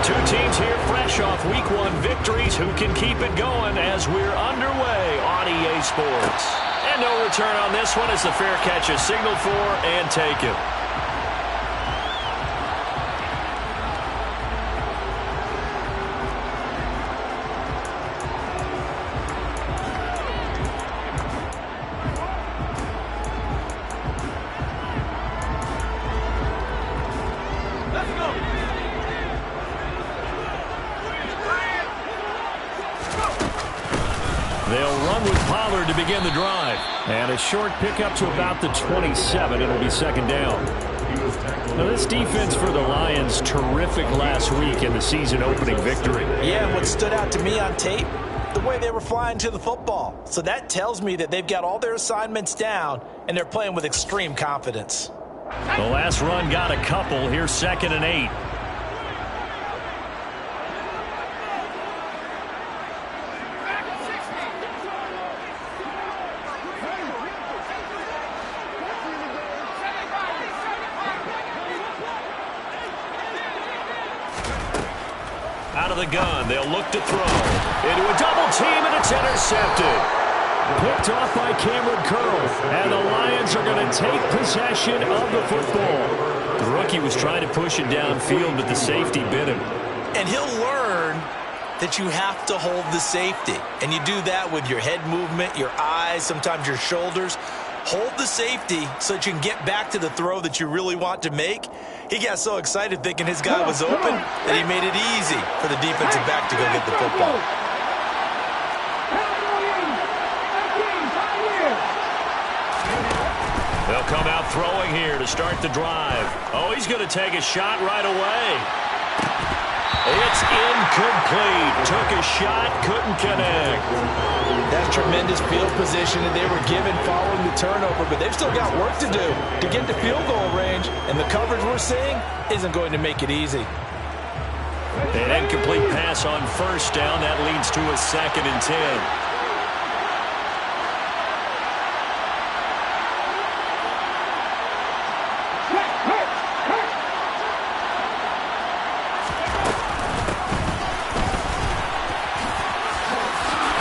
Two teams here fresh off Week 1 victories. Who can keep it going as we're underway on EA Sports? And no return on this one as the fair catch is signaled for and taken. They'll run with Pollard to begin the drive. And a short pickup to about the 27. It'll be second down. Now, this defense for the Lions, terrific last week in the season opening victory. Yeah, and what stood out to me on tape, the way they were flying to the football. So that tells me that they've got all their assignments down, and they're playing with extreme confidence. The last run got a couple. Here's 2nd and 8. Out of the gun, they'll look to throw. Into a double team, and it's intercepted. Picked off by Cameron Curl. And the Lions are going to take possession of the football. The rookie was trying to push it downfield, but the safety bit him. And he'll learn that you have to hold the safety. And you do that with your head movement, your eyes, sometimes your shoulders. Hold the safety so that you can get back to the throw that you really want to make. He got so excited thinking his guy was open that he made it easy for the defensive back to go get the football. They'll come out throwing here to start the drive. Oh, he's going to take a shot right away. It's incomplete. Took a shot, couldn't connect. That's tremendous field position that they were given following the turnover, but they've still got work to do to get to field goal range, and the coverage we're seeing isn't going to make it easy. An incomplete pass on first down. That leads to a 2nd and 10.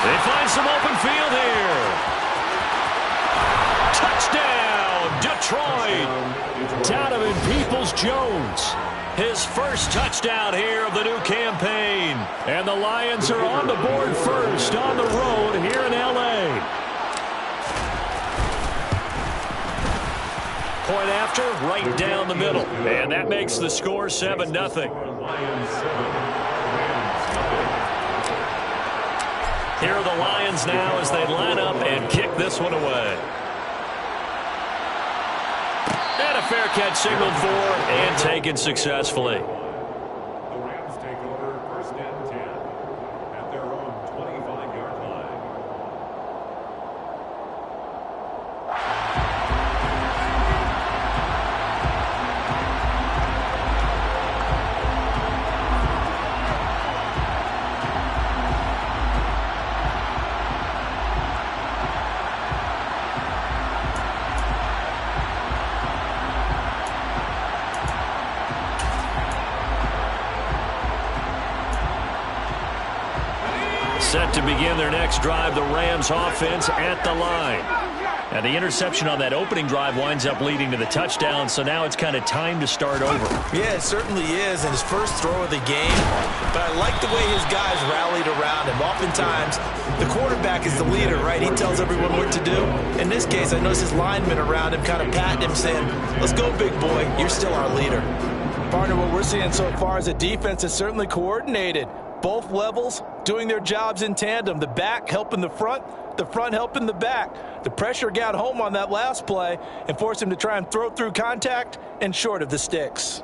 They find some open field here. Touchdown, Detroit. Donovan Peoples-Jones. His first touchdown here of the new campaign. And the Lions are on the board first on the road here in L.A. Point after, right down the middle. And that makes the score 7-0. Here are the Lions now as they line up and kick this one away. And a fair catch signaled for and taken successfully. The Rams take over 1st and 10 at their own 25-yard line. Set to begin their next drive, the Rams offense at the line. And the interception on that opening drive winds up leading to the touchdown, so now it's kind of time to start over. Yeah, it certainly is, and his first throw of the game. But I like the way his guys rallied around him. Oftentimes, the quarterback is the leader, right? He tells everyone what to do. In this case, I noticed his linemen around him kind of patting him, saying, "Let's go, big boy. You're still our leader." Partner, what we're seeing so far is a defense that's certainly coordinated. Both levels doing their jobs in tandem. The back helping the front helping the back. The pressure got home on that last play and forced him to try and throw through contact and short of the sticks.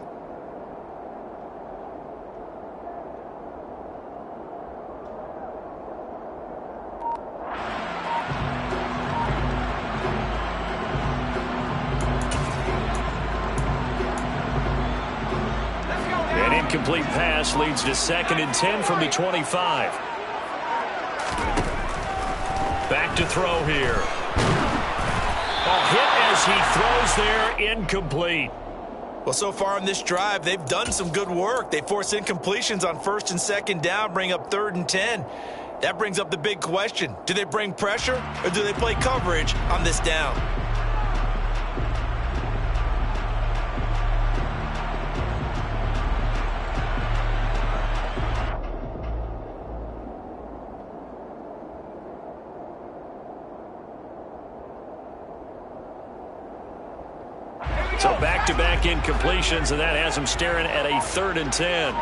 An incomplete pass leads to 2nd and 10 from the 25. Back to throw here. Oh, hit as he throws there, incomplete. Well, so far in this drive, they've done some good work. They force incompletions on 1st and 2nd down, bring up 3rd and 10. That brings up the big question. Do they bring pressure or do they play coverage on this down? So back-to-back incompletions, and that has them staring at a 3rd and 10.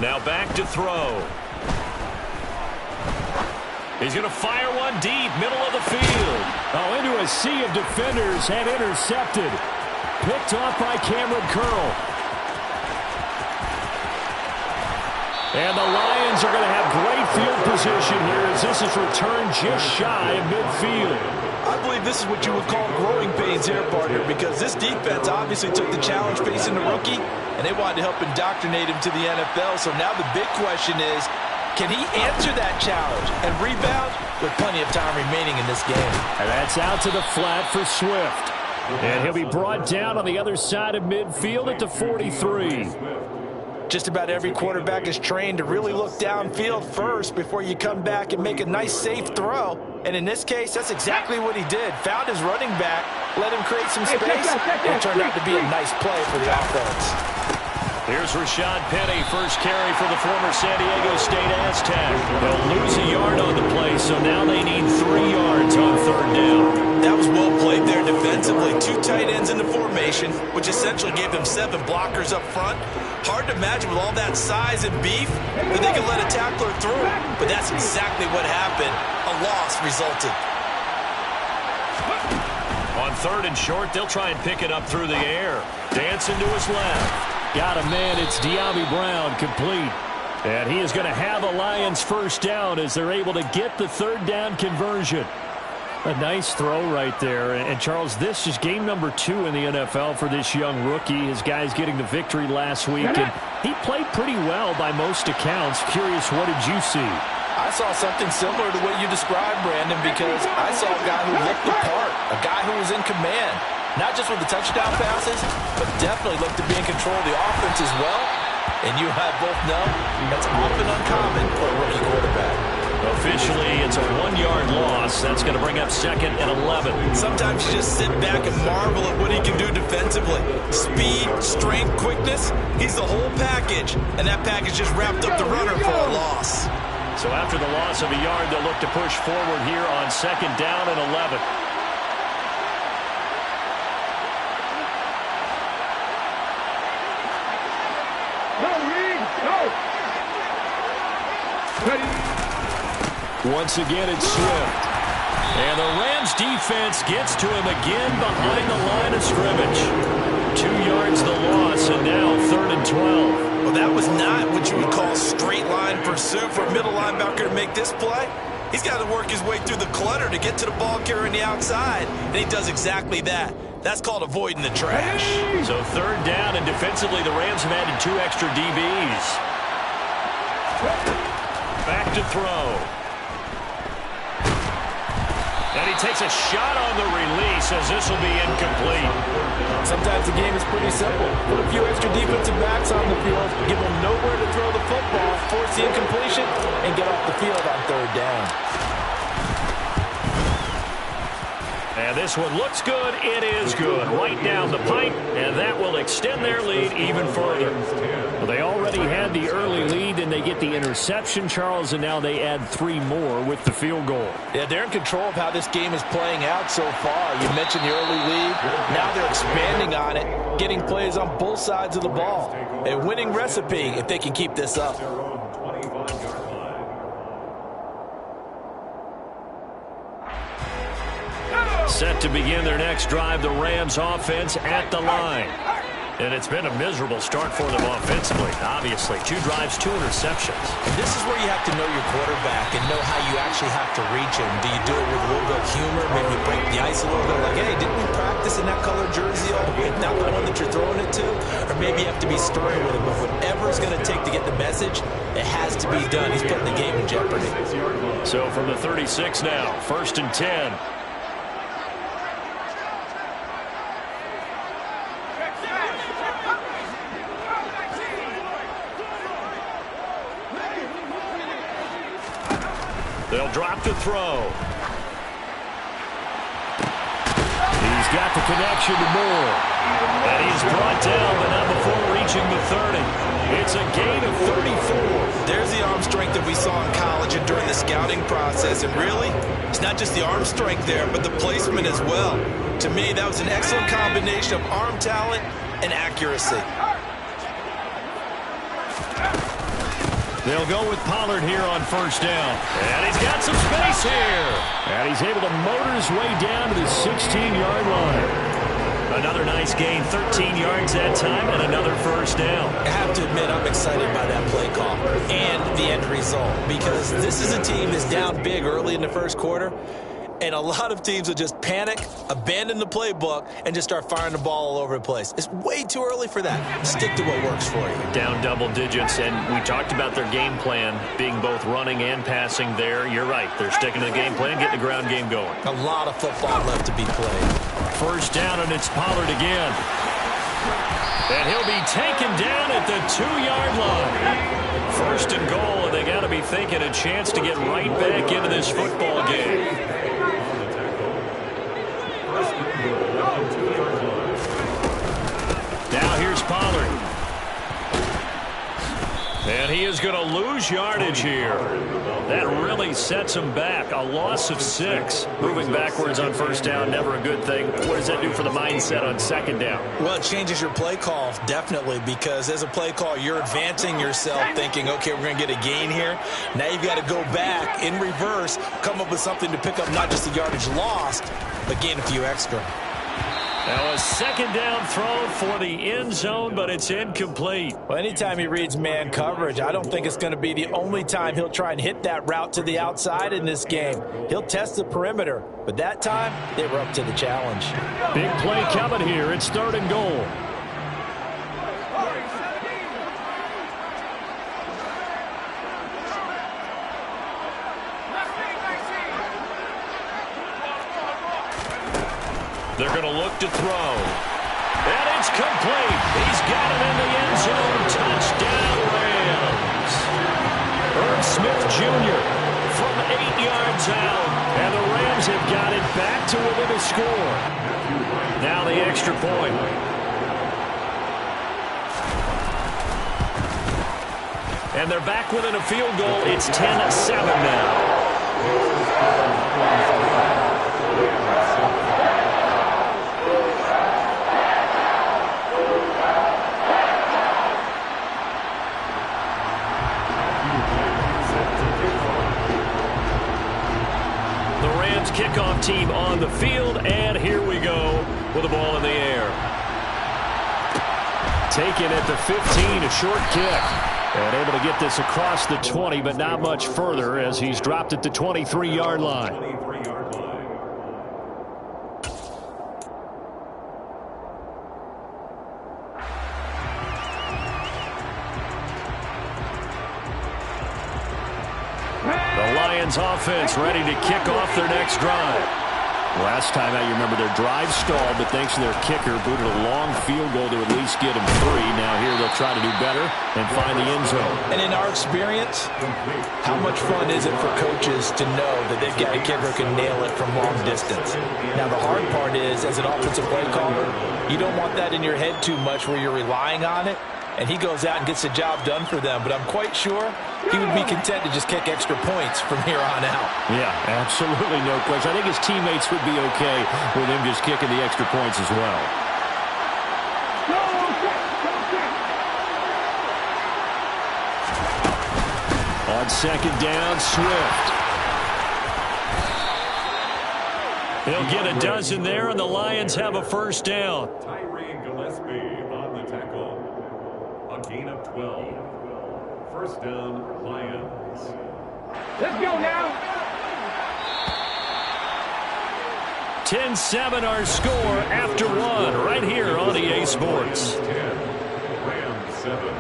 Now back to throw. He's going to fire one deep, middle of the field. Oh, into a sea of defenders and intercepted. Picked off by Cameron Curl. And the Lions are going to have great field position here as this is returned just shy of midfield. I believe this is what you would call growing pains here, partner, because this defense obviously took the challenge facing the rookie, and they wanted to help indoctrinate him to the NFL. So now the big question is, can he answer that challenge and rebound with plenty of time remaining in this game? And that's out to the flat for Swift. And he'll be brought down on the other side of midfield at the 43. Just about every quarterback is trained to really look downfield first before you come back and make a nice, safe throw. And in this case, that's exactly what he did. Found his running back, let him create some space, and it turned out to be a nice play for the offense. Here's Rashad Penny, first carry for the former San Diego State Aztec. They'll lose a yard on the play, so now they need 3 yards on 3rd down. That was well played there defensively. 2 tight ends in the formation, which essentially gave them 7 blockers up front. Hard to imagine with all that size and beef that they can let a tackler through. But that's exactly what happened. A loss resulted. On 3rd and short, they'll try and pick it up through the air. Dancing to his left. Got a man, it's De'Ami Brown, complete. And he is going to have a Lions first down as they're able to get the 3rd down conversion. A nice throw right there. And Charles, this is game number 2 in the NFL for this young rookie. His guys getting the victory last week, and he played pretty well by most accounts. Curious, what did you see? I saw something similar to what you described, Brandon, because I saw a guy who looked the part, a guy who was in command. Not just with the touchdown passes, but definitely looked to be in control of the offense as well. And you and I both know that's often uncommon for a rookie quarterback. Officially, it's a 1-yard loss. That's going to bring up 2nd and 11. Sometimes you just sit back and marvel at what he can do defensively. Speed, strength, quickness, he's the whole package. And that package just wrapped up the runner for a loss. So after the loss of a yard, they'll look to push forward here on 2nd down and 11. Once again, it's Swift. And the Rams defense gets to him again behind the line of scrimmage. 2 yards the loss, and now 3rd and 12. Well, that was not what you would call straight line pursuit for a middle linebacker to make this play. He's got to work his way through the clutter to get to the ball carrier on the outside, and he does exactly that. That's called avoiding the trash. So 3rd down, and defensively, the Rams have added 2 extra DBs. Back to throw. And he takes a shot on the release as this will be incomplete. Sometimes the game is pretty simple. Put a few extra defensive backs on the field, give them nowhere to throw the football, force the incompletion, and get off the field on 3rd down. And this one looks good. It is good. Right down the pipe, and that will extend their lead even further. Well, they already had the early lead, and they get the interception, Charles, and now they add 3 more with the field goal. Yeah, they're in control of how this game is playing out so far. You mentioned the early lead. Now they're expanding on it, getting plays on both sides of the ball. A winning recipe if they can keep this up. Set to begin their next drive, the Rams offense at the line. And it's been a miserable start for them offensively. Obviously, 2 drives, 2 interceptions. This is where you have to know your quarterback and know how you actually have to reach him. Do you do it with a little bit of humor, maybe break the ice a little bit, like, hey, didn't we practice in that color jersey all week, not the one that you're throwing it to? Or maybe you have to be stern with him, but whatever it's going to take to get the message, it has to be done. He's putting the game in jeopardy. So from the 36 now, 1st and 10. They'll drop to throw. He's got the connection to Moore. And he's brought down, but not before reaching the 30. It's a gain of 34. There's the arm strength that we saw in college and during the scouting process. And really, it's not just the arm strength there, but the placement as well. To me, that was an excellent combination of arm talent and accuracy. They'll go with Pollard here on first down. And he's got some space here. And he's able to motor his way down to the 16-yard line. Another nice gain, 13 yards that time, and another first down. I have to admit, I'm excited by that play call and the end result, because this is a team that's down big early in the first quarter, and a lot of teams will just panic, abandon the playbook, and just start firing the ball all over the place. It's way too early for that. Stick to what works for you. Down double digits, and we talked about their game plan being both running and passing there. You're right. They're sticking to the game plan, getting the ground game going. A lot of football left to be played. First down, and it's Pollard again. And he'll be taken down at the 2-yard line. First and goal, and they got to be thinking a chance to get right back into this football game. Now here's Pollard. And he is going to lose yardage here. That really sets him back. A loss of 6. Moving backwards on first down, never a good thing. What does that do for the mindset on second down? Well, it changes your play call, definitely, because as a play call, you're advancing yourself thinking, okay, we're going to get a gain here. Now you've got to go back in reverse, come up with something to pick up not just the yardage lost, but gain a few extra. Now a second down throw for the end zone, but it's incomplete. Well, anytime he reads man coverage, I don't think it's going to be the only time he'll try and hit that route to the outside in this game. He'll test the perimeter, but that time they were up to the challenge. Big play coming here. It's third and goal. They're going to look to throw. And it's complete. He's got it in the end zone. Touchdown, Rams. Irv Smith Jr. from 8 yards out. And the Rams have got it back to within a score. Now the extra point. And they're back within a field goal. It's 10-7 now. Kickoff team on the field, and here we go with the ball in the air. Taken at the 15, a short kick. And able to get this across the 20, but not much further as he's dropped at the 23-yard line. Offense ready to kick off their next drive. Last time out, you remember their drive stalled, but thanks to their kicker, booted a long field goal to at least get them 3. Now here they'll try to do better and find the end zone. And in our experience, how much fun is it for coaches to know that they've got a kicker who can nail it from long distance? Now the hard part is, as an offensive play caller, you don't want that in your head too much where you're relying on it. And he goes out and gets the job done for them. But I'm quite sure he would be content to just kick extra points from here on out. Yeah, absolutely no question. I think his teammates would be okay with him just kicking the extra points as well. On second down, Swift. They'll get a dozen there, and the Lions have a first down. Gain of 12. First down, Lions. Let's go now. 10-7 our score after 1 right here on EA Sports. 10, Rams 7.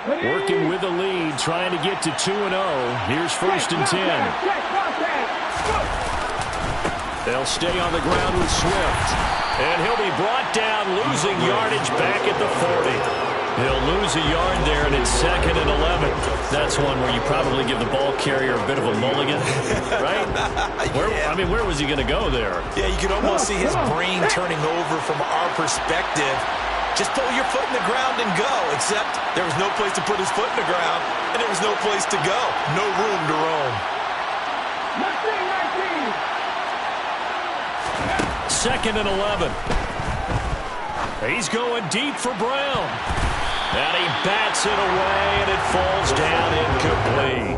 Working with the lead, trying to get to 2-0. Here's 1st and 10. They'll stay on the ground with Swift. And he'll be brought down, losing yardage back at the 40. He'll lose a yard there, and it's 2nd and 11. That's one where you probably give the ball carrier a bit of a mulligan, right? Where was he going to go there? Yeah, you can almost see his brain turning over from our perspective. Just pull your foot in the ground and go, except there was no place to put his foot in the ground, and there was no place to go. No room to roam. 2nd and 11. He's going deep for Brown. And he bats it away, and it falls down incomplete.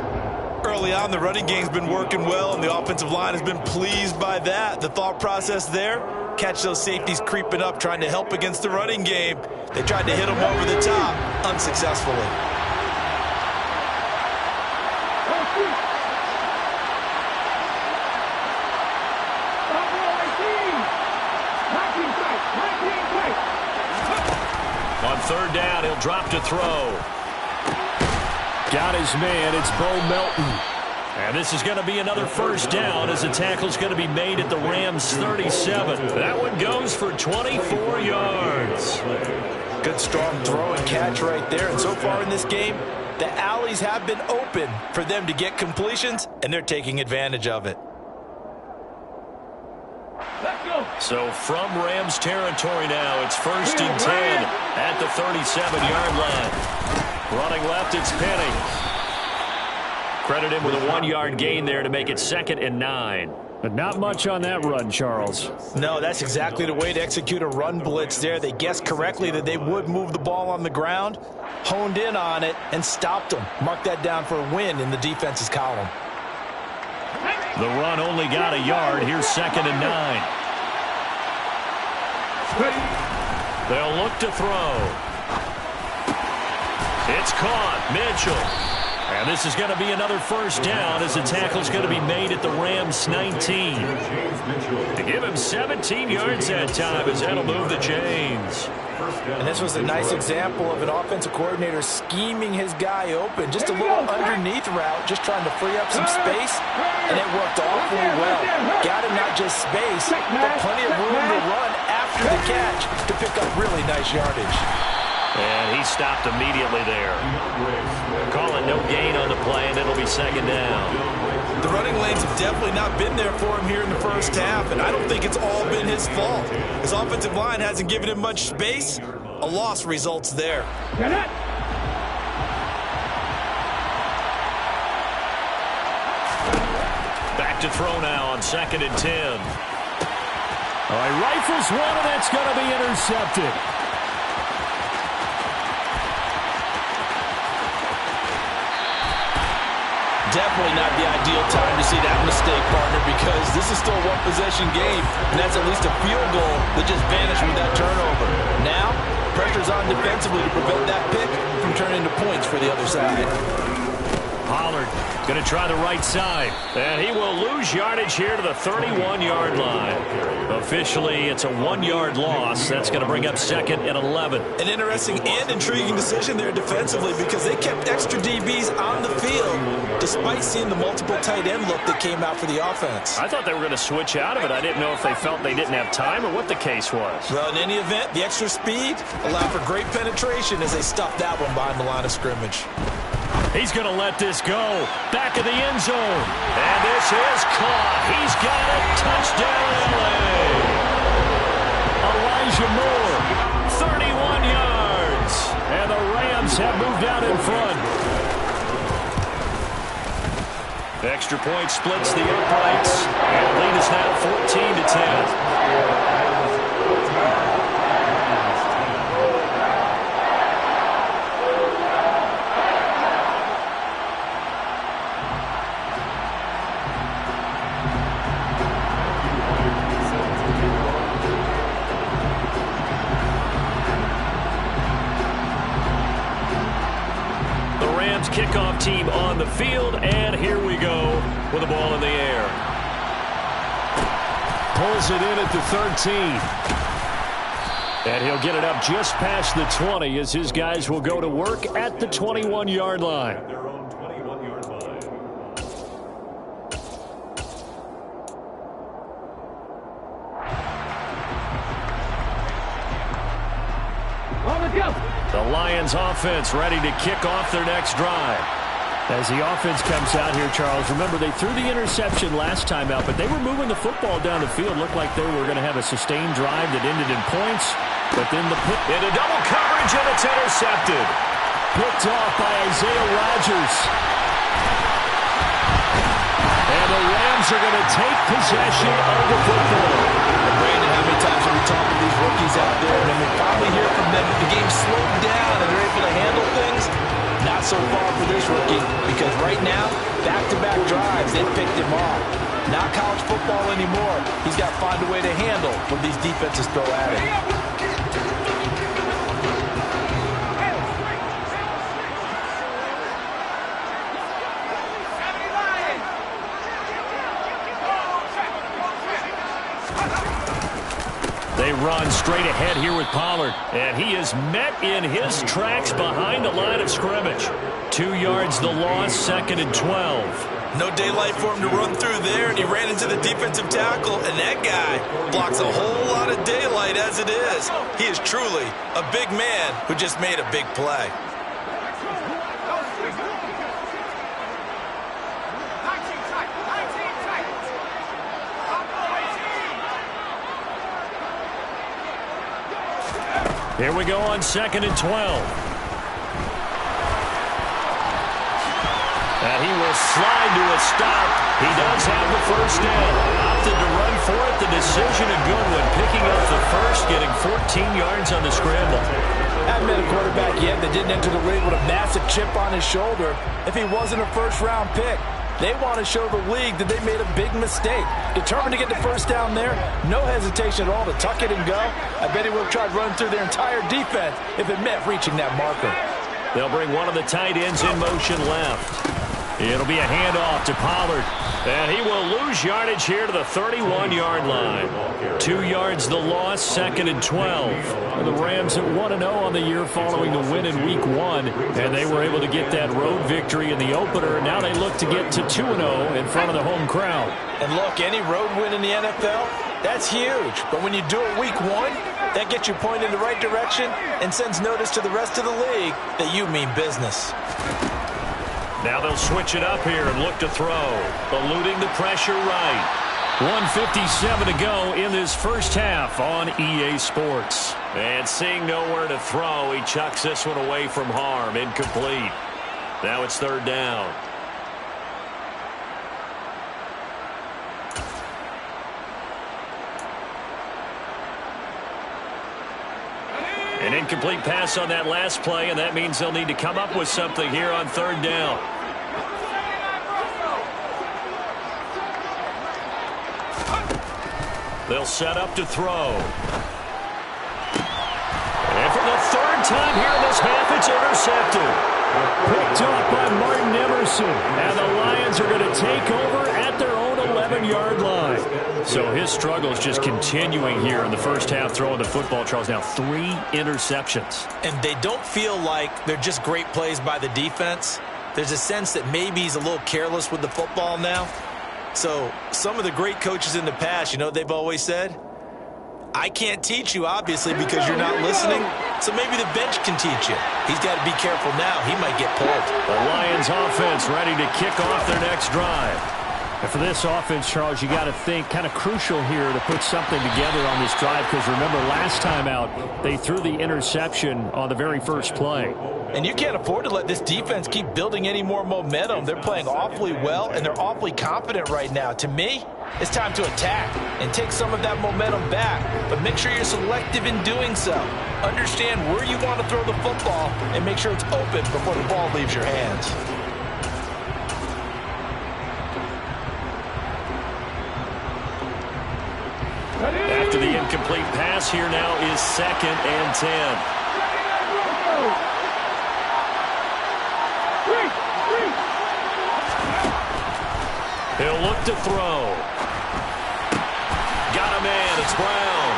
Early on, the running game's been working well, and the offensive line has been pleased by that. The thought process there, catch those safeties creeping up, trying to help against the running game. They tried to hit them over the top, unsuccessfully. On 3rd down, he'll drop to throw. Got his man. It's Bo Melton. And this is going to be another 1st down as the tackle's going to be made at the Rams' 37. That one goes for 24 yards. Good strong throw and catch right there. And so far in this game, the alleys have been open for them to get completions, and they're taking advantage of it. So from Rams territory now, it's 1st and 10 at the 37-yard line. Running left, it's Penny. Credit him with a 1-yard gain there to make it 2nd and 9. But not much on that run, Charles. No, that's exactly the way to execute a run blitz there. They guessed correctly that they would move the ball on the ground, honed in on it, and stopped them. Mark that down for a win in the defense's column. The run only got a yard. Here's 2nd and 9. They'll look to throw. It's caught. Mitchell. And this is going to be another 1st down as the tackle's going to be made at the Rams' 19. To give him 17 yards that time as that'll move the chains. And this was a nice example of an offensive coordinator scheming his guy open. Just a little underneath route, just trying to free up some space, and it worked awfully well. Got him not just space, but plenty of room to run after the catch to pick up really nice yardage. And he stopped immediately there. Calling no gain on the play, and it'll be 2nd down. The running lanes have definitely not been there for him here in the 1st half, and I don't think it's all been his fault. His offensive line hasn't given him much space. A loss results there. Back to throw now on 2nd and 10. All right, rifles one, and that's going to be intercepted. Definitely not the ideal time to see that mistake, partner, because this is still a one-possession game, and that's at least a field goal that just vanished with that turnover. Now, pressure's on defensively to prevent that pick from turning into points for the other side. Pollard going to try the right side, and he will lose yardage here to the 31-yard line. Officially, it's a 1-yard loss. That's going to bring up 2nd and 11. An interesting and intriguing decision there defensively because they kept extra DBs on the field despite seeing the multiple tight end look that came out for the offense. I thought they were going to switch out of it. I didn't know if they felt they didn't have time or what the case was. Well, in any event, the extra speed allowed for great penetration as they stuffed that one behind the line of scrimmage. He's going to let this go. Back of the end zone. And this is caught. He's got it. Touchdown, LA. Elijah Moore, 31 yards. And the Rams have moved out in front. Extra point splits the uprights. And the lead is now 14-10. Kickoff team on the field, and here we go with the ball in the air. Pulls it in at the 13. And he'll get it up just past the 20 as his guys will go to work at the 21-yard line. At their own 21-yard line. On the go. The Lions offense ready to kick off their next drive. As the offense comes out here, Charles, remember they threw the interception last time out, but they were moving the football down the field. Looked like they were going to have a sustained drive that ended in points, but then the pick. Into double coverage, and it's intercepted. Picked off by Isaiah Rodgers. And the Rams are going to take possession of the football. Brandon, how many times have we talked to these rookies out there, and then we finally hear from them that the game slowed down and they're able to handle things? Not so far for this rookie, because right now, back-to-back drives, they picked him off. Not college football anymore. He's got to find a way to handle what these defenses throw at him. They run straight ahead here with Pollard, and he is met in his tracks behind the line of scrimmage. 2 yards the loss, 2nd and 12. No daylight for him to run through there, and he ran into the defensive tackle, and that guy blocks a whole lot of daylight as it is. He is truly a big man who just made a big play. Here we go on 2nd and 12. And he will slide to a stop. He does have the first down. Opted to run for it. The decision a good one. Picking up the first, getting 14 yards on the scramble. Haven't been a quarterback yet that didn't enter the league with a massive chip on his shoulder if he wasn't a first-round pick. They want to show the league that they made a big mistake. Determined to get the first down there, no hesitation at all to tuck it and go. I bet he would have tried running through their entire defense if it meant reaching that marker. They'll bring one of the tight ends in motion left. It'll be a handoff to Pollard. And he will lose yardage here to the 31-yard line. 2 yards the loss, 2nd and 12. And the Rams at 1-0 on the year following the win in Week 1. And they were able to get that road victory in the opener. Now they look to get to 2-0 in front of the home crowd. And look, any road win in the NFL, that's huge. But when you do it Week 1, that gets you pointed in the right direction and sends notice to the rest of the league that you mean business. Now they'll switch it up here and look to throw. Eluding the pressure right. 1:57 to go in this first half on EA Sports. And seeing nowhere to throw, he chucks this one away from harm. Incomplete. Now it's 3rd down. An incomplete pass on that last play, and that means they'll need to come up with something here on 3rd down. They'll set up to throw. And for the 3rd time here in this half, it's intercepted. Picked off by Martin Emerson. And the Lions are going to take over at their own 11-yard line. So his struggle is just continuing here in the first half, throwing the football. Charles, now 3 interceptions. And they don't feel like they're just great plays by the defense. There's a sense that maybe he's a little careless with the football now. So some of the great coaches in the past, you know what they've always said? I can't teach you, obviously, because you're not listening. So maybe the bench can teach you. He's got to be careful now. He might get pulled. The Lions offense ready to kick off their next drive. And for this offense, Charles, you got to think kind of crucial here to put something together on this drive, because remember last time out they threw the interception on the very first play. And you can't afford to let this defense keep building any more momentum. They're playing awfully well, and they're awfully confident right now. To me, it's time to attack and take some of that momentum back. But make sure you're selective in doing so. Understand where you want to throw the football and make sure it's open before the ball leaves your hands. After the incomplete pass, here now is 2nd and 10. He'll look to throw. Got a man. It's Brown.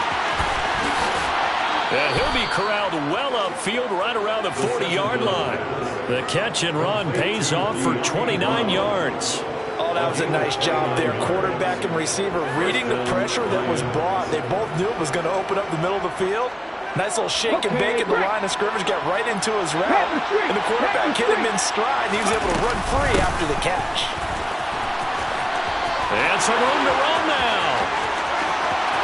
field right around the 40-yard line. The catch and run pays off for 29 yards. Oh, that was a nice job there. Quarterback and receiver reading the pressure that was brought. They both knew it was going to open up the middle of the field. Nice little shake and bake at the line of scrimmage, got right into his route, and the quarterback hit him in stride, and he was able to run free after the catch. And some room to run now.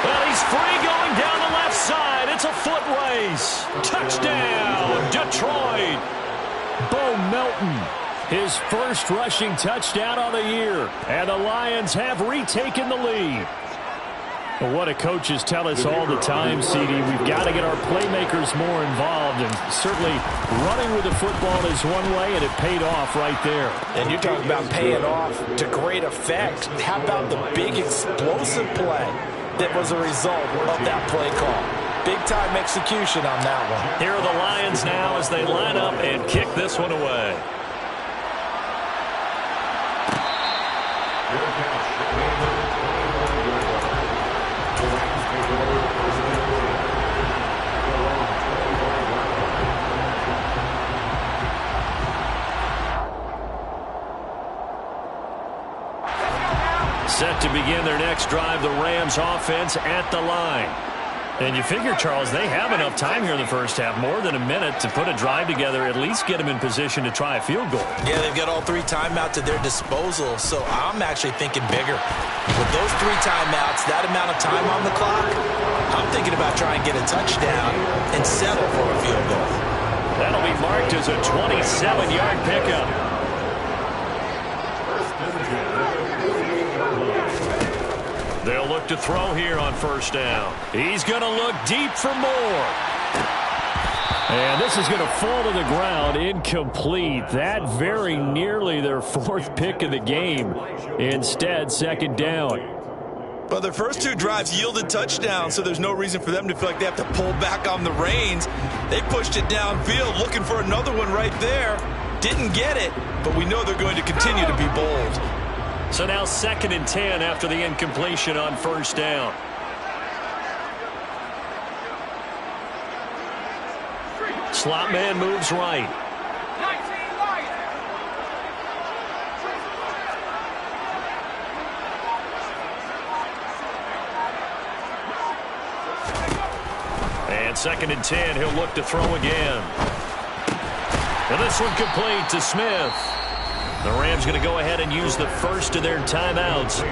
Well, he's free going down the left side. It's a foot race. Touchdown, Detroit. Bo Melton, his first rushing touchdown on the year. And the Lions have retaken the lead. Well, what do coaches tell us all the time, CD? We've got to get our playmakers more involved, and certainly running with the football is one way, and it paid off right there. And you're talking about paying off to great effect. How about the big explosive play that was a result of that play call? Big-time execution on that one. Here are the Lions now as they line up and kick this one away. Set to begin their next drive, the Rams offense at the line. And you figure, Charles, they have enough time here in the first half, more than a minute to put a drive together, at least get them in position to try a field goal. Yeah, they've got all 3 timeouts at their disposal, so I'm actually thinking bigger. With those 3 timeouts, that amount of time on the clock, I'm thinking about trying to get a touchdown and settle for a field goal. That'll be marked as a 27-yard pickup. They'll look to throw here on first down. He's going to look deep for more. And this is going to fall to the ground, incomplete. That very nearly their 4th pick of the game. Instead, second down. Well, their first 2 drives yielded touchdowns, so there's no reason for them to feel like they have to pull back on the reins. They pushed it downfield, looking for another one right there. Didn't get it, but we know they're going to continue to be bold. So now 2nd and 10 after the incompletion on first down. Slot man moves right. And 2nd and 10, he'll look to throw again. And this one complete to Smith. The Rams going to go ahead and use the first of their timeouts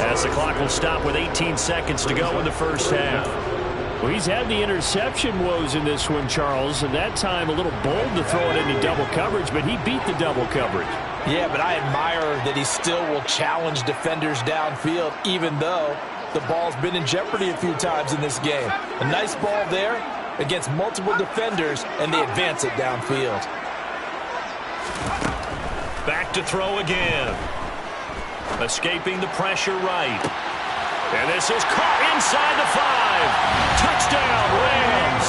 as the clock will stop with 18 seconds to go in the first half. Well, he's had the interception woes in this one, Charles, and that time a little bold to throw it into double coverage, but he beat the double coverage. Yeah, but I admire that he still will challenge defenders downfield, even though the ball's been in jeopardy a few times in this game. A nice ball there against multiple defenders, and they advance it downfield. Back to throw again. Escaping the pressure right. And this is caught inside the 5. Touchdown, Rams.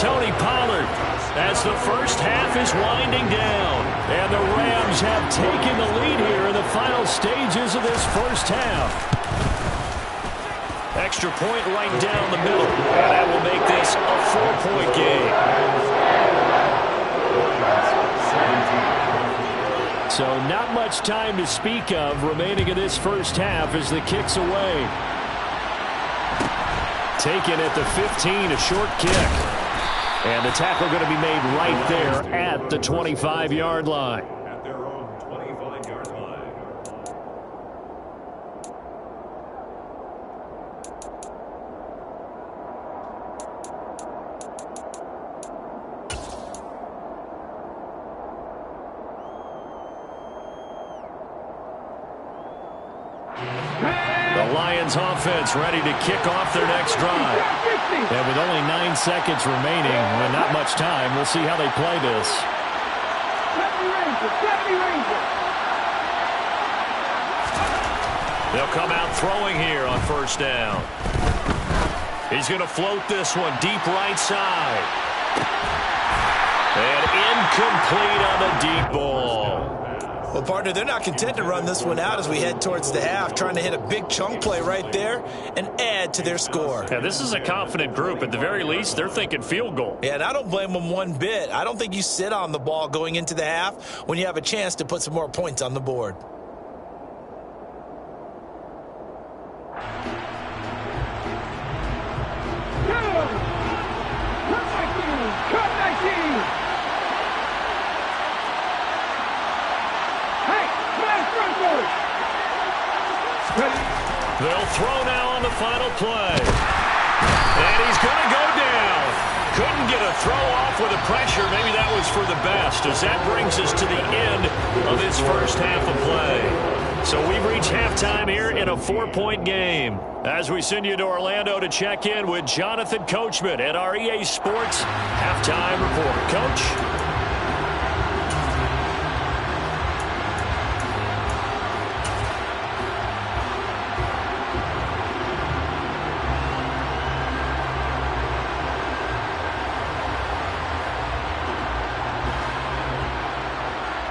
Tony Pollard as the first half is winding down. And the Rams have taken the lead here in the final stages of this first half. Extra point right down the middle. And that will make this a 4-point game. So not much time to speak of remaining in this first half as the kick's away. Taken at the 15, a short kick. And the tackle going to be made right there at the 25-yard line. At their own 25-yard line. The Lions offense ready to kick off their next drive. And with only 9 seconds remaining and not much time, we'll see how they play this. They'll come out throwing here on first down. He's going to float this one deep right side. And incomplete on the deep ball. Well, partner, they're not content to run this one out as we head towards the half, trying to hit a big chunk play right there and add to their score. Yeah, this is a confident group. At the very least, they're thinking field goal. Yeah, and I don't blame them one bit. I don't think you sit on the ball going into the half when you have a chance to put some more points on the board. They'll throw now on the final play. And he's going to go down. Couldn't get a throw off with the pressure. Maybe that was for the best, as that brings us to the end of this first half of play. So we've reached halftime here in a 4-point game. As we send you to Orlando to check in with Jonathan Coachman at our EA Sports Halftime Report. Coach?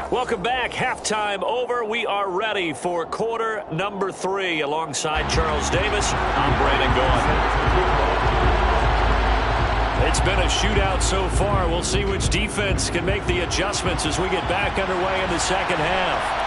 Welcome back. Halftime over. We are ready for quarter number 3. Alongside Charles Davis, I'm Brandon Gaughan. It's been a shootout so far. We'll see which defense can make the adjustments as we get back underway in the second half.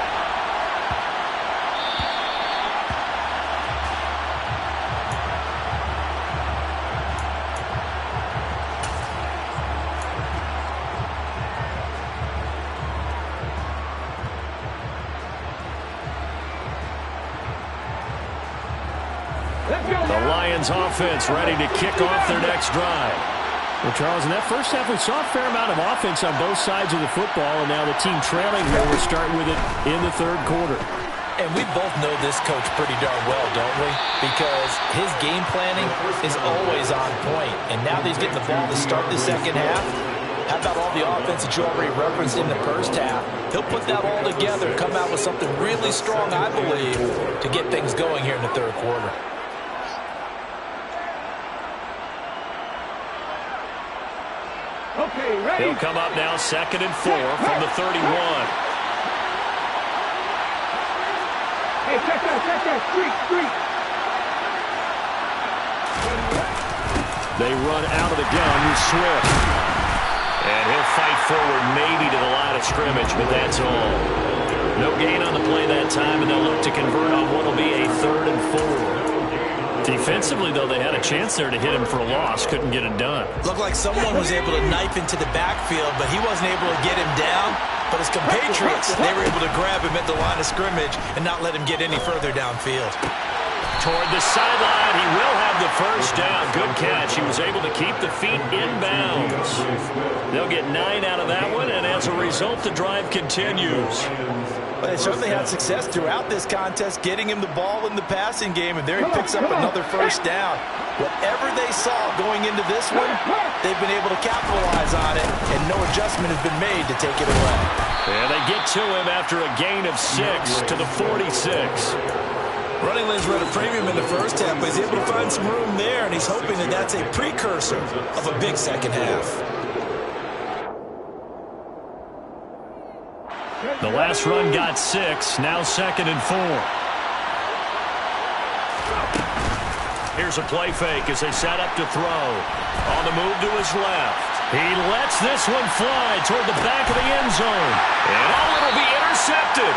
The Lions offense ready to kick off their next drive. Well, Charles, in that first half, we saw a fair amount of offense on both sides of the football, and now the team trailing here will start with it in the third quarter. And we both know this coach pretty darn well, don't we? Because his game planning is always on point. And now that he's getting the ball to start the second half, how about all the offense that you already referenced in the first half? He'll put that all together, come out with something really strong, I believe, to get things going here in the third quarter. Okay, ready. He'll come up now 2nd and 4 from the 31. Hey, check that, street. They run out of the gun with Swift. And he'll fight forward maybe to the line of scrimmage, but that's all. No gain on the play that time, and they'll look to convert on what will be a 3rd and 4. Defensively, though, they had a chance there to hit him for a loss. Couldn't get it done. Looked like someone was able to knife into the backfield, but he wasn't able to get him down. But his compatriots, they were able to grab him at the line of scrimmage and not let him get any further downfield. Toward the sideline, he will have the first down. Good catch. He was able to keep the feet in bounds. They'll get 9 out of that one, and as a result, the drive continues. But they certainly had success throughout this contest, getting him the ball in the passing game, and there he picks up another first down. Whatever they saw going into this one, they've been able to capitalize on it, and no adjustment has been made to take it away. And they get to him after a gain of 6 to the 46. Running lanes were at a premium in the first half, but he's able to find some room there, and he's hoping that that's a precursor of a big second half. The last run got 6, now 2nd and 4. Here's a play fake as they set up to throw. On the move to his left. He lets this one fly toward the back of the end zone. And it'll be intercepted.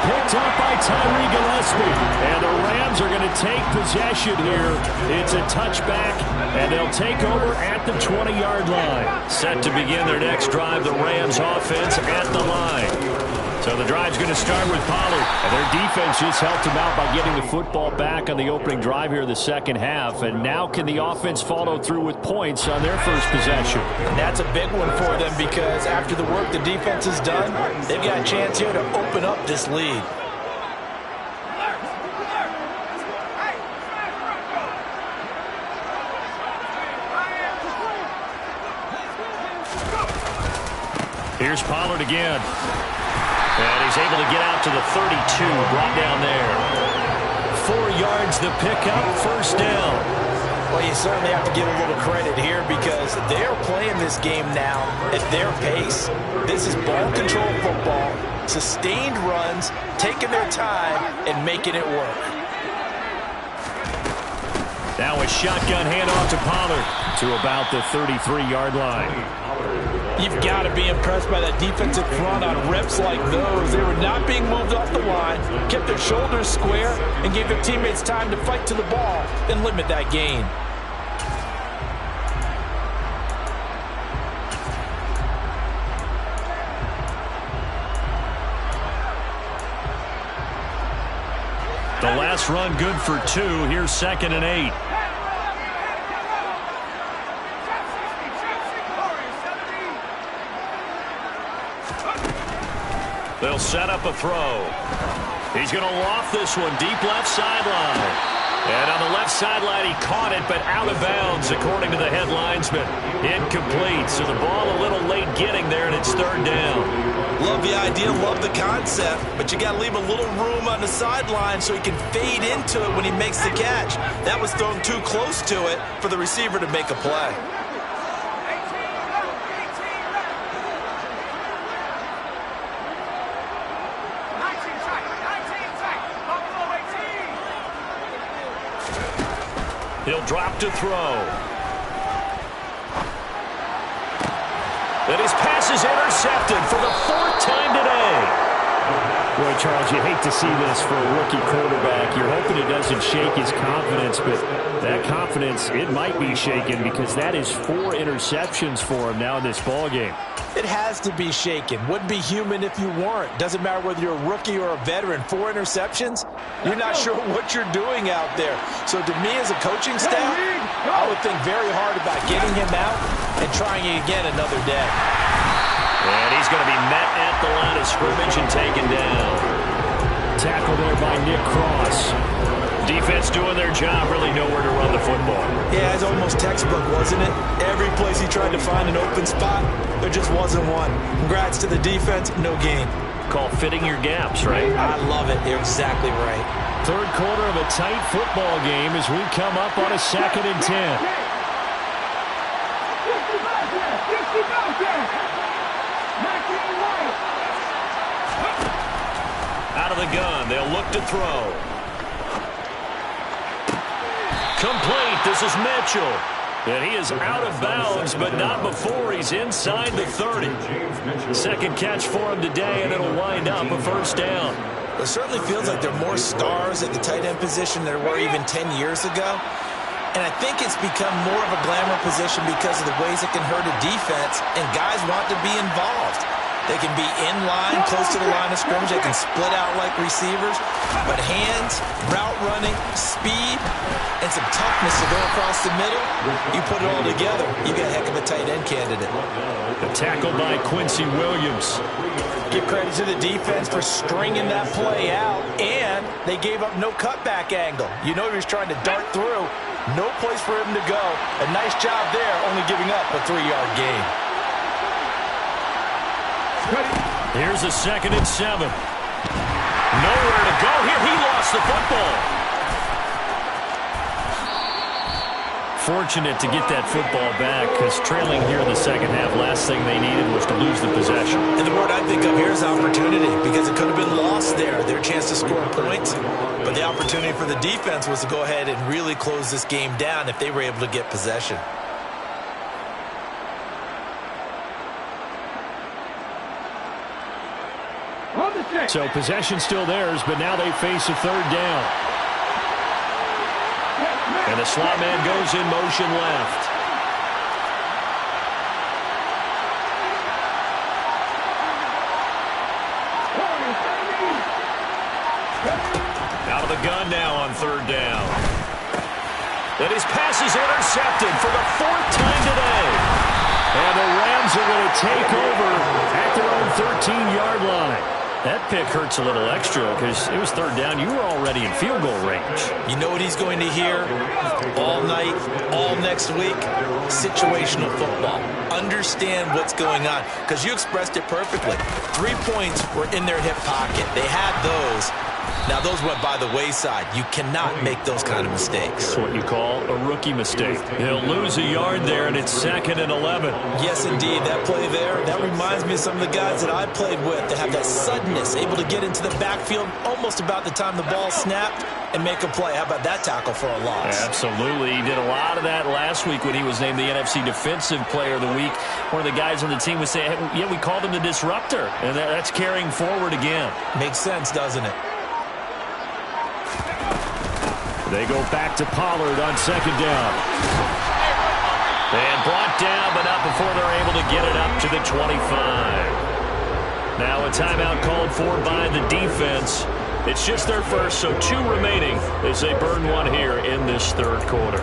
Picked up by Tyree Gillespie. And the Rams are going to take possession here. It's a touchback, and they'll take over at the 20-yard line. Set to begin their next drive, the Rams offense at the line. So the drive's going to start with Pollard. And their defense just helped them out by getting the football back on the opening drive here in the second half. And now can the offense follow through with points on their first possession? And that's a big one for them because after the work the defense has done, they've got a chance here to open up this lead. Here's Pollard again. And he's able to get out to the 32, brought down there. 4 yards the pickup, first down. Well, you certainly have to give a little credit here because they're playing this game now at their pace. This is ball control football, sustained runs, taking their time, and making it work. Now a shotgun handoff to Pollard to about the 33-yard line. You've got to be impressed by that defensive front on reps like those. They were not being moved off the line, kept their shoulders square, and gave their teammates time to fight to the ball and limit that gain. The last run good for 2. Here's 2nd and 8. They'll set up a throw. He's going to loft this one deep left sideline. And on the left sideline, he caught it, but out of bounds, according to the head linesman. Incomplete, so the ball a little late getting there, and it's 3rd down. Love the idea, love the concept, but you got to leave a little room on the sideline so he can fade into it when he makes the catch. That was thrown too close to it for the receiver to make a play. He'll drop to throw. And his pass is intercepted for the 4th time today. Boy, Charles, you hate to see this for a rookie quarterback. You're hoping it doesn't shake his confidence, but that confidence, it might be shaken because that is 4 interceptions for him now in this ballgame. It has to be shaken. Wouldn't be human if you weren't. Doesn't matter whether you're a rookie or a veteran. 4 interceptions, you're not sure what you're doing out there. So to me as a coaching staff, I would think very hard about getting him out and trying it again another day. And he's going to be met at the line of scrimmage and taken down. Tackle there by Nick Cross. Defense doing their job, really nowhere to run the football. Yeah, it's almost textbook, wasn't it? Every place he tried to find an open spot, there just wasn't one. Congrats to the defense, no gain. Called fitting your gaps, right? I love it. You're exactly right. 3rd quarter of a tight football game as we come up on a 2nd and 10. Out of the gun, they'll look to throw. Complete. This is Mitchell. And he is out of bounds, but not before he's inside the 30. 2nd catch for him today, and it'll wind up a 1st down. It certainly feels like there are more stars at the tight end position than there were even 10 years ago. And I think it's become more of a glamour position because of the ways it can hurt a defense, and guys want to be involved. They can be in line, close to the line of scrimmage. They can split out like receivers. But hands, route running, speed, and some toughness to go across the middle, you put it all together, you got a heck of a tight end candidate. The tackle by Quincy Williams. Give credit to the defense for stringing that play out, and they gave up no cutback angle. You know he was trying to dart through. No place for him to go. A nice job there, only giving up a 3-yard gain. Here's a 2nd and 7. Nowhere to go here. He lost the football. Fortunate to get that football back because trailing here in the 2nd half, last thing they needed was to lose the possession. And the word I think of here is opportunity because it could have been lost there. Their chance to score points. But the opportunity for the defense was to go ahead and really close this game down if they were able to get possession. So possession still theirs, but now they face a 3rd down. And the slot man goes in motion left. Out of the gun now on 3rd down. And his pass is intercepted for the 4th time today. And the Rams are going to take over at their own 13-yard line. That pick hurts a little extra because it was 3rd down. You were already in field goal range. You know what he's going to hear all night, all next week? Situational football. Understand what's going on because you expressed it perfectly. 3 points were in their hip pocket. They had those. Now, those went by the wayside. You cannot make those kind of mistakes. That's what you call a rookie mistake. He'll lose a yard there, and it's 2nd and 11. Yes, indeed. That play there, that reminds me of some of the guys that I played with that have that suddenness, able to get into the backfield almost about the time the ball snapped and make a play. How about that tackle for a loss? Absolutely. He did a lot of that last week when he was named the NFC Defensive Player of the Week. One of the guys on the team would say, hey, yeah, we called him the disruptor, and that's carrying forward again. Makes sense, doesn't it? They go back to Pollard on 2nd down. And brought down, but not before they're able to get it up to the 25. Now a timeout called for by the defense. It's just their first, so 2 remaining as they burn one here in this 3rd quarter.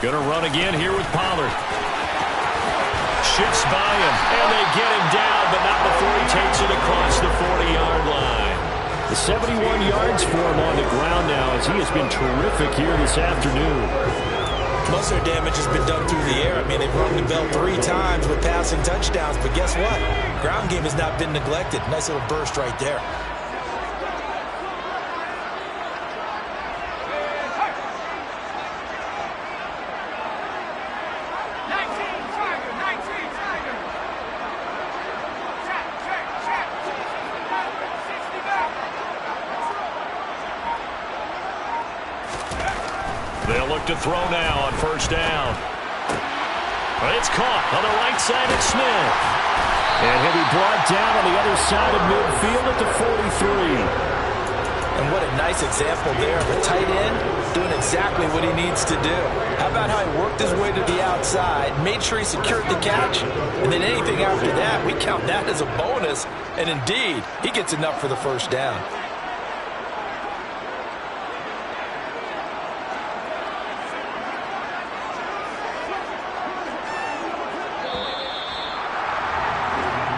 Going to run again here with Pollard. Shifts by him, and they get him down, but not before he takes it across the 40-yard line. The 71 yards for him on the ground now as he has been terrific here this afternoon. Most of their damage has been done through the air. I mean, they've rung the bell 3 times with passing touchdowns, but guess what? Ground game has not been neglected. Nice little burst right there. They'll look to throw now on 1st down. It's caught on the right side of Smith. And he'll be brought down on the other side of midfield at the 43. And what a nice example there of a tight end doing exactly what he needs to do. How about how he worked his way to the outside, made sure he secured the catch, and then anything after that, we count that as a bonus. And indeed, he gets enough for the 1st down.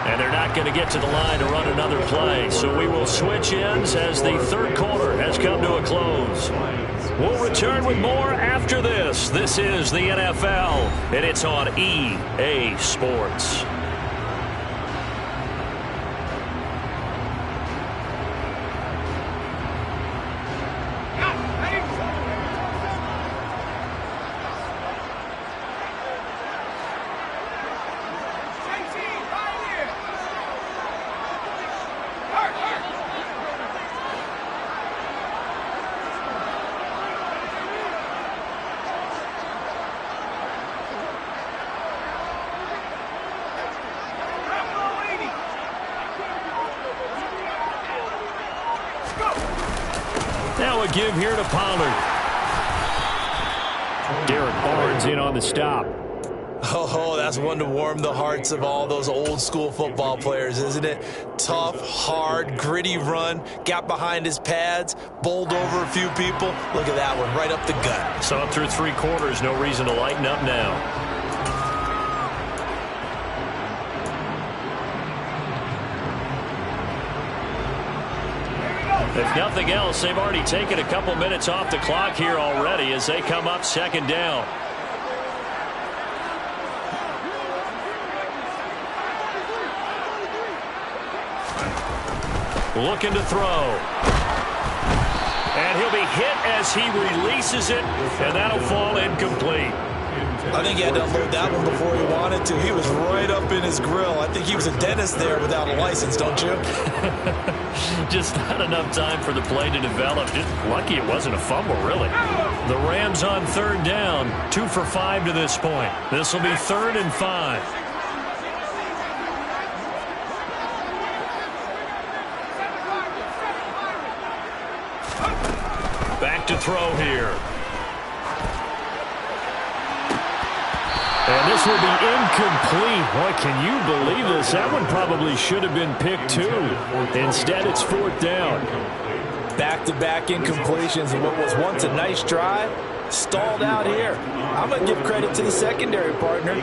And they're not going to get to the line to run another play. So we will switch ends as the 3rd quarter has come to a close. We'll return with more after this. This is the NFL, and it's on EA Sports. Now a give here to Pollard. Derek Barnes in on the stop. Oh, that's one to warm the hearts of all those old school football players, isn't it? Tough, hard, gritty run, got behind his pads, bowled over a few people. Look at that one, right up the gut. So up through 3 quarters, no reason to lighten up now. If nothing else, they've already taken a couple minutes off the clock here already as they come up 2nd down. Looking to throw. And he'll be hit as he releases it, and that'll fall incomplete. I think he had to unload that one before he wanted to. He was right up in his grill. I think he was a dentist there without a license, don't you? Just not enough time for the play to develop. Just lucky it wasn't a fumble, really. The Rams on 3rd down, 2 for 5 to this point. This will be 3rd and 5. Back to throw here. And this will be incomplete. Boy, can you believe this? That one probably should have been picked too. Instead, it's 4th down. Back-to-back incompletions of what was once a nice drive, stalled out here. I'm going to give credit to the secondary partner.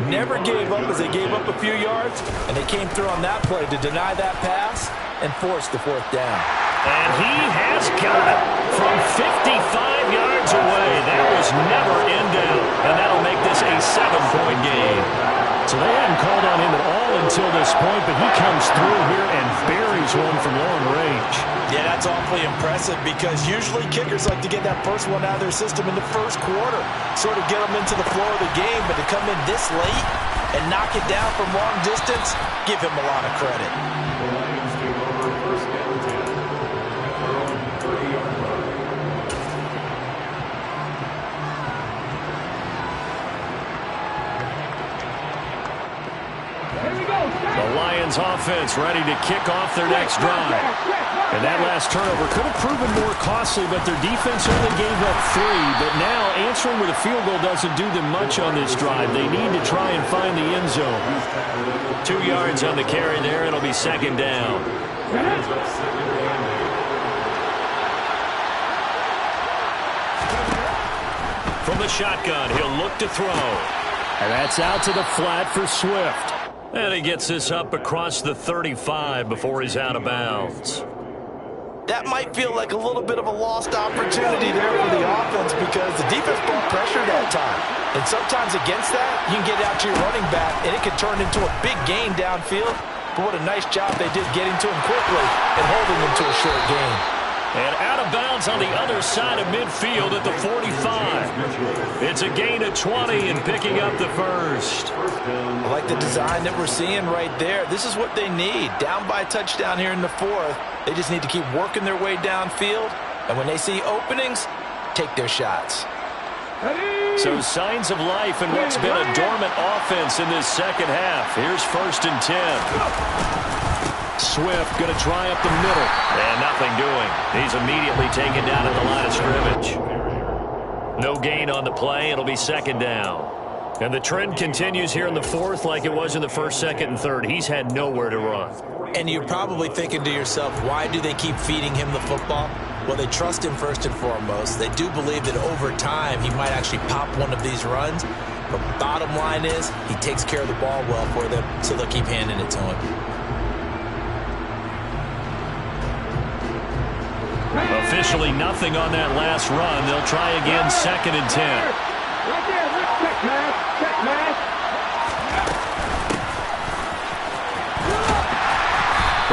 Never gave up as they gave up a few yards, and they came through on that play to deny that pass and force the fourth down. And he has got it from 55 yards away. That was never in doubt, and that'll make this a 7-point game. So they hadn't called on him at all until this point, but he comes through here and buries one from long range. Yeah, that's awfully impressive because usually kickers like to get that first one out of their system in the first quarter, sort of get them into the flow of the game, but to come in this late and knock it down from long distance, give him a lot of credit. The Lions take over first and 10 at their own 30-yard line. The Lions offense ready to kick off their next drive. And that last turnover could have proven more costly, but their defense only gave up 3. But now answering with a field goal doesn't do them much on this drive. They need to try and find the end zone. 2 yards on the carry there. It'll be second down. From the shotgun, he'll look to throw. And that's out to the flat for Swift. And he gets this up across the 35 before he's out of bounds. That might feel like a little bit of a lost opportunity there for the offense because the defense brought pressure that time. And sometimes against that, you can get out to your running back, and it can turn into a big gain downfield. But what a nice job they did getting to him quickly and holding him to a short gain. And out of bounds on the other side of midfield at the 45. It's a gain of 20 and picking up the first. I like the design that we're seeing right there. This is what they need. Down by a touchdown here in the fourth. They just need to keep working their way downfield. And when they see openings, take their shots. So signs of life in what's been a dormant offense in this second half. Here's first and 10. Swift going to try up the middle. And nothing doing. He's immediately taken down at the line of scrimmage. No gain on the play. It'll be second down. And the trend continues here in the fourth like it was in the first, second, and third. He's had nowhere to run. And you're probably thinking to yourself, why do they keep feeding him the football? Well, they trust him first and foremost. They do believe that over time he might actually pop one of these runs. But bottom line is he takes care of the ball well for them, so they'll keep handing it to him. Officially nothing on that last run. They'll try again, second and 10. Right there, check pass, check pass.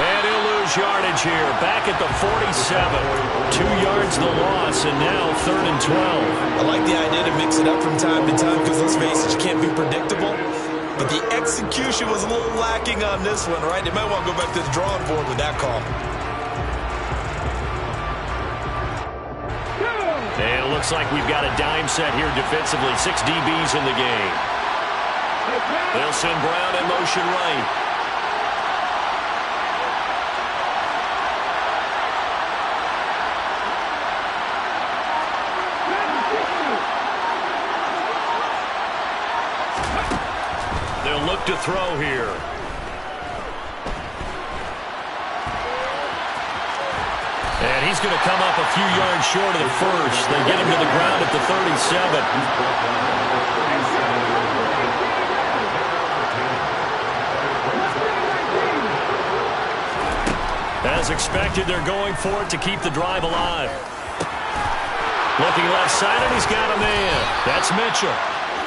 And he'll lose yardage here. Back at the 47. 2 yards the loss, and now third and 12. I like the idea to mix it up from time to time because, let's face it, you can't be predictable. But the execution was a little lacking on this one, right? They might want to go back to the drawing board with that call. And it looks like we've got a dime set here defensively. 6 DBs in the game. They'll send Brown in motion right. They'll look to throw here. And he's going to come up a few yards short of the first. They get him to the ground at the 37. As expected, they're going for it to keep the drive alive. Looking left side, and he's got a man. That's Mitchell.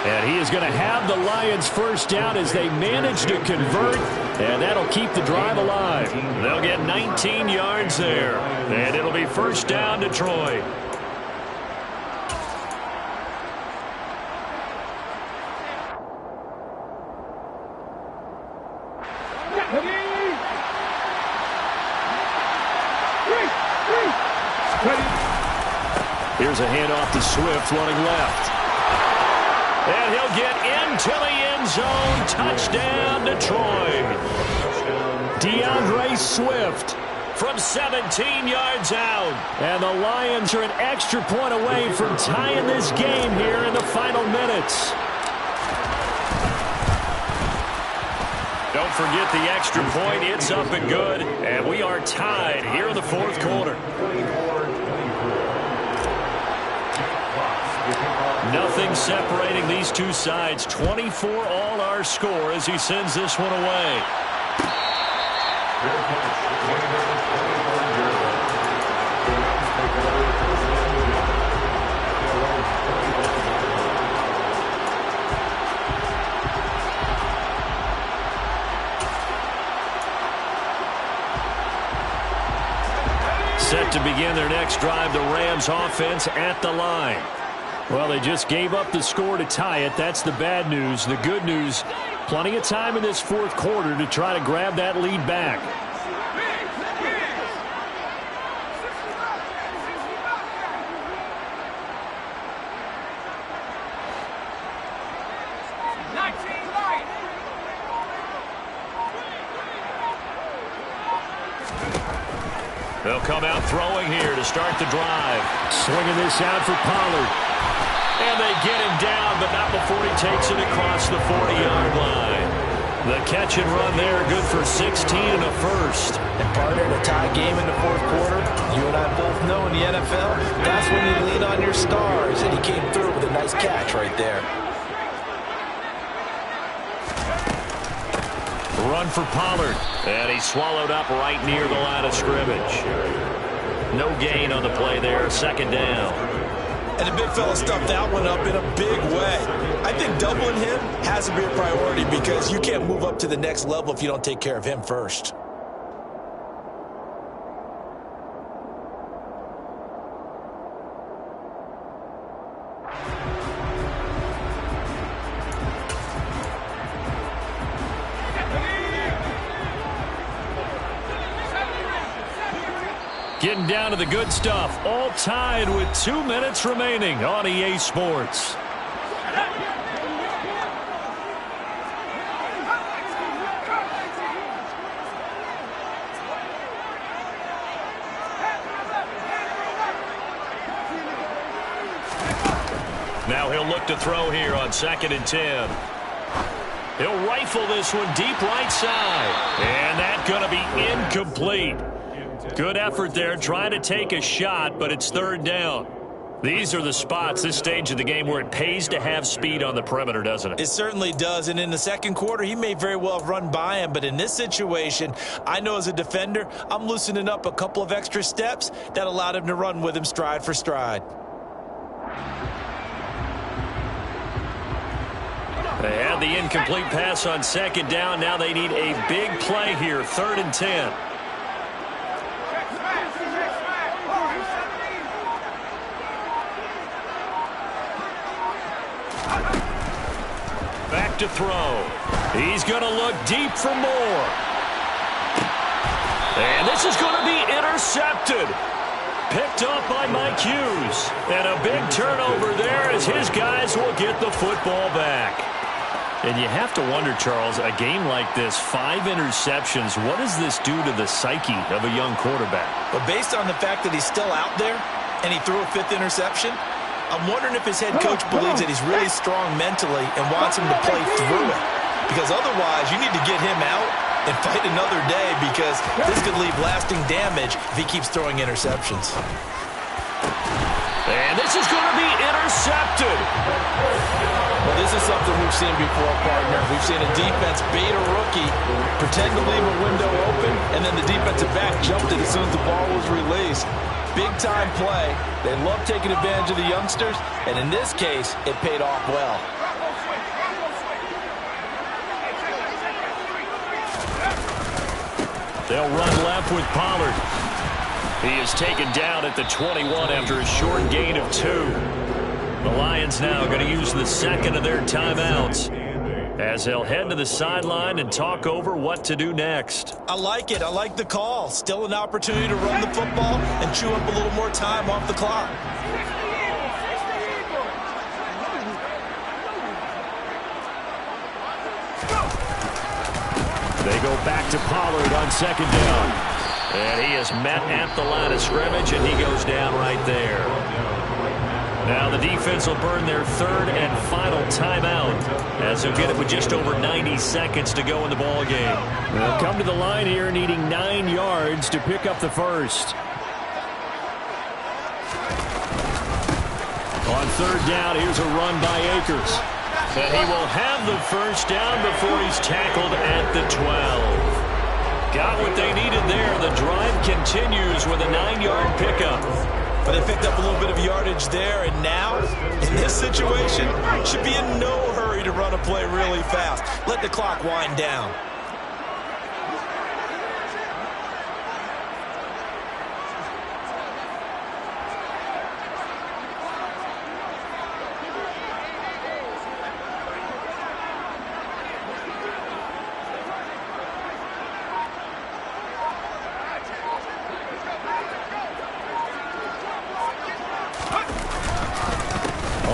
And he is going to have the Lions first down as they manage to convert, and that'll keep the drive alive. They'll get 19 yards there, and it'll be first down Detroit. Here's a handoff to Swift running left. And he'll get into the end zone. Touchdown, Detroit. DeAndre Swift from 17 yards out. And the Lions are an extra point away from tying this game here in the final minutes. Don't forget the extra point. It's up and good. And we are tied here in the fourth quarter. Nothing separating these two sides. 24 all our score as he sends this one away. Set to begin their next drive, the Rams offense at the line. Well, they just gave up the score to tie it. That's the bad news. The good news, plenty of time in this fourth quarter to try to grab that lead back. They'll come out throwing here to start the drive. Swinging this out for Pollard. And they get him down, but not before he takes it across the 40-yard line. The catch and run there, good for 16 and a first. And partner, in a tie game in the fourth quarter, you and I both know in the NFL, that's when you lean on your stars, and he came through with a nice catch right there. Run for Pollard, and he's swallowed up right near the line of scrimmage. No gain on the play there, second down. And the big fella stuffed that one up in a big way. I think doubling him has to be a priority because you can't move up to the next level if you don't take care of him first. Getting down to the good stuff. All tied with 2 minutes remaining on EA Sports. Now he'll look to throw here on 2nd and 10. He'll rifle this one deep right side. And that's going to be incomplete. Good effort there, trying to take a shot, but it's third down. These are the spots, this stage of the game, where it pays to have speed on the perimeter, doesn't it? It certainly does, and in the second quarter, he may very well have run by him, but in this situation, I know as a defender, I'm loosening up a couple of extra steps that allowed him to run with him stride for stride. They had the incomplete pass on 2nd down. Now they need a big play here, 3rd and 10. Back to throw. He's going to look deep for more. And this is going to be intercepted. Picked up by Mike Hughes. And a big turnover there as his guys will get the football back. And you have to wonder, Charles, a game like this, 5 interceptions, what does this do to the psyche of a young quarterback? But based on the fact that he's still out there and he threw a 5th interception, I'm wondering if his head coach believes that he's really strong mentally and wants him to play through it. Because otherwise, you need to get him out and fight another day because this could leave lasting damage if he keeps throwing interceptions. And this is going to be intercepted. Well, this is something we've seen before, partner. We've seen a defense bait a rookie, pretend to leave a window open, and then the defensive back jumped it as soon as the ball was released. Big-time play. They love taking advantage of the youngsters, and in this case, it paid off well. They'll run left with Pollard. He is taken down at the 21 after a short gain of 2. The Lions now going to use the second of their timeouts as they'll head to the sideline and talk over what to do next. I like it. I like the call. Still an opportunity to run the football and chew up a little more time off the clock. They go back to Pollard on 2nd down. And he is met at the line of scrimmage, and he goes down right there. Now the defense will burn their third and final timeout as they'll get it with just over 90 seconds to go in the ball game. They'll come to the line here needing 9 yards to pick up the first. On third down, here's a run by Akers. And he will have the first down before he's tackled at the 12. Got what they needed there. The drive continues with a 9-yard pickup. But they picked up a little bit of yardage there, and now, in this situation, should be in no hurry to run a play really fast. Let the clock wind down.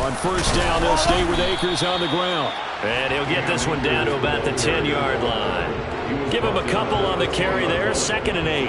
On first down, they'll stay with Akers on the ground. And he'll get this one down to about the 10-yard line. Give him a couple on the carry there, 2nd and 8.